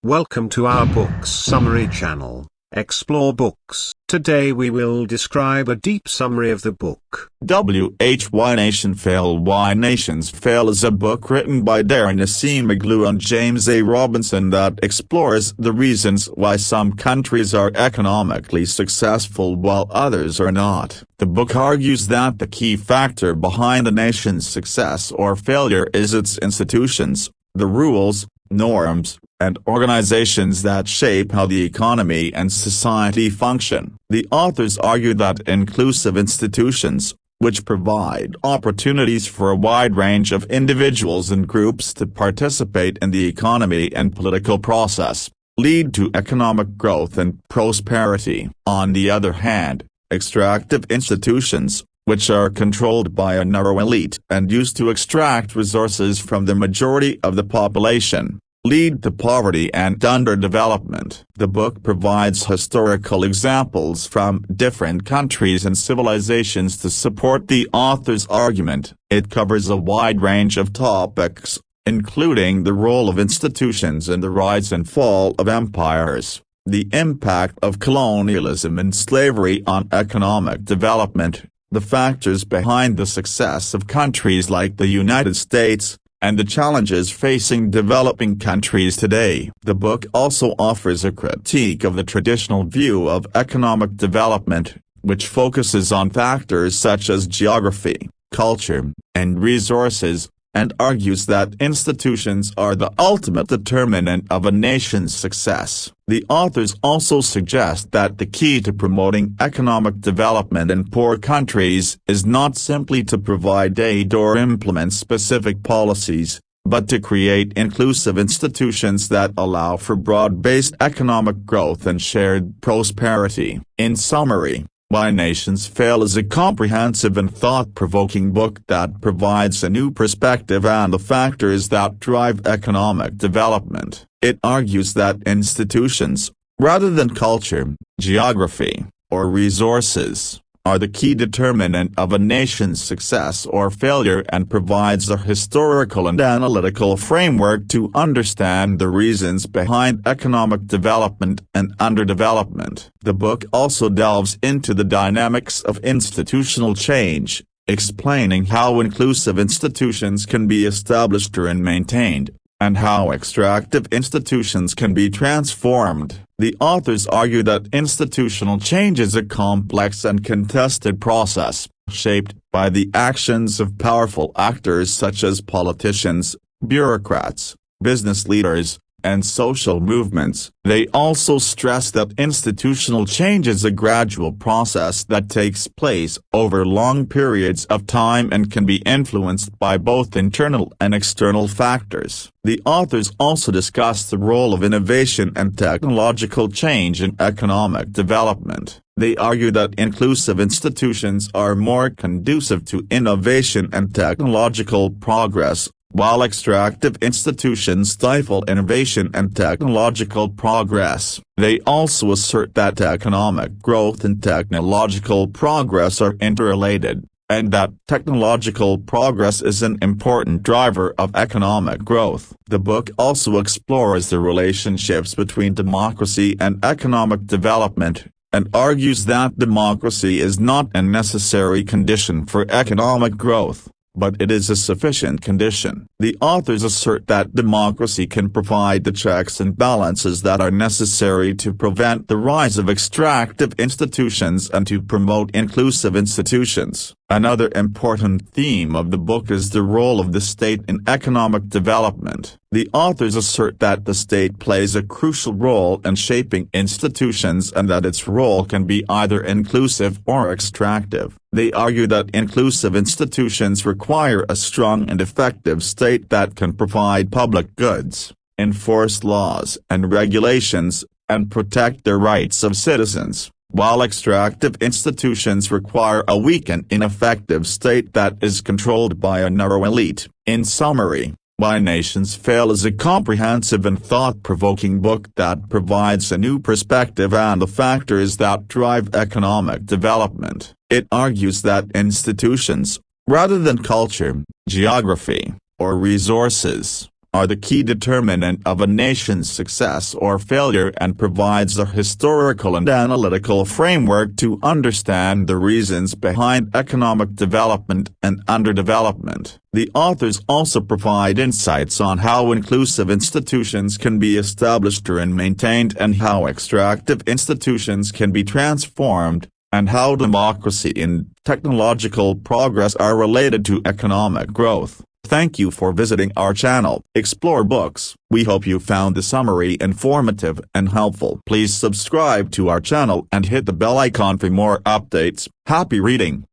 Welcome to our Books Summary channel, Explore Books. Today we will describe a deep summary of the book. Why Nations Fail. Why Nations Fail is a book written by Darren Acemoglu and James A. Robinson that explores the reasons why some countries are economically successful while others are not. The book argues that the key factor behind a nation's success or failure is its institutions, the rules, norms, and organizations that shape how the economy and society function. The authors argue that inclusive institutions, which provide opportunities for a wide range of individuals and groups to participate in the economy and political process, lead to economic growth and prosperity. On the other hand, extractive institutions, which are controlled by a narrow elite and used to extract resources from the majority of the population, lead to poverty and underdevelopment. The book provides historical examples from different countries and civilizations to support the author's argument. It covers a wide range of topics, including the role of institutions and the rise and fall of empires, the impact of colonialism and slavery on economic development, the factors behind the success of countries like the United States, and the challenges facing developing countries today. The book also offers a critique of the traditional view of economic development, which focuses on factors such as geography, culture, and resources, and argues that institutions are the ultimate determinant of a nation's success. The authors also suggest that the key to promoting economic development in poor countries is not simply to provide aid or implement specific policies, but to create inclusive institutions that allow for broad-based economic growth and shared prosperity. In summary, Why Nations Fail is a comprehensive and thought-provoking book that provides a new perspective on the factors that drive economic development. It argues that institutions, rather than culture, geography, or resources, are the key determinant of a nation's success or failure and provides a historical and analytical framework to understand the reasons behind economic development and underdevelopment. The book also delves into the dynamics of institutional change, explaining how inclusive institutions can be established and maintained, and how extractive institutions can be transformed. The authors argue that institutional change is a complex and contested process, shaped by the actions of powerful actors such as politicians, bureaucrats, business leaders, and social movements. They also stress that institutional change is a gradual process that takes place over long periods of time and can be influenced by both internal and external factors. The authors also discuss the role of innovation and technological change in economic development. They argue that inclusive institutions are more conducive to innovation and technological progress, while extractive institutions stifle innovation and technological progress. They also assert that economic growth and technological progress are interrelated, and that technological progress is an important driver of economic growth. The book also explores the relationships between democracy and economic development, and argues that democracy is not a necessary condition for economic growth, but it is a sufficient condition. The authors assert that democracy can provide the checks and balances that are necessary to prevent the rise of extractive institutions and to promote inclusive institutions. Another important theme of the book is the role of the state in economic development. The authors assert that the state plays a crucial role in shaping institutions and that its role can be either inclusive or extractive. They argue that inclusive institutions require a strong and effective state that can provide public goods, enforce laws and regulations, and protect the rights of citizens, while extractive institutions require a weak and ineffective state that is controlled by a narrow elite. In summary, Why Nations Fail is a comprehensive and thought-provoking book that provides a new perspective on the factors that drive economic development. It argues that institutions, rather than culture, geography, or resources, are the key determinant of a nation's success or failure and provides a historical and analytical framework to understand the reasons behind economic development and underdevelopment. The authors also provide insights on how inclusive institutions can be established and maintained and how extractive institutions can be transformed, and how democracy and technological progress are related to economic growth. Thank you for visiting our channel, Explore Books. We hope you found the summary informative and helpful. Please subscribe to our channel and hit the bell icon for more updates. Happy reading!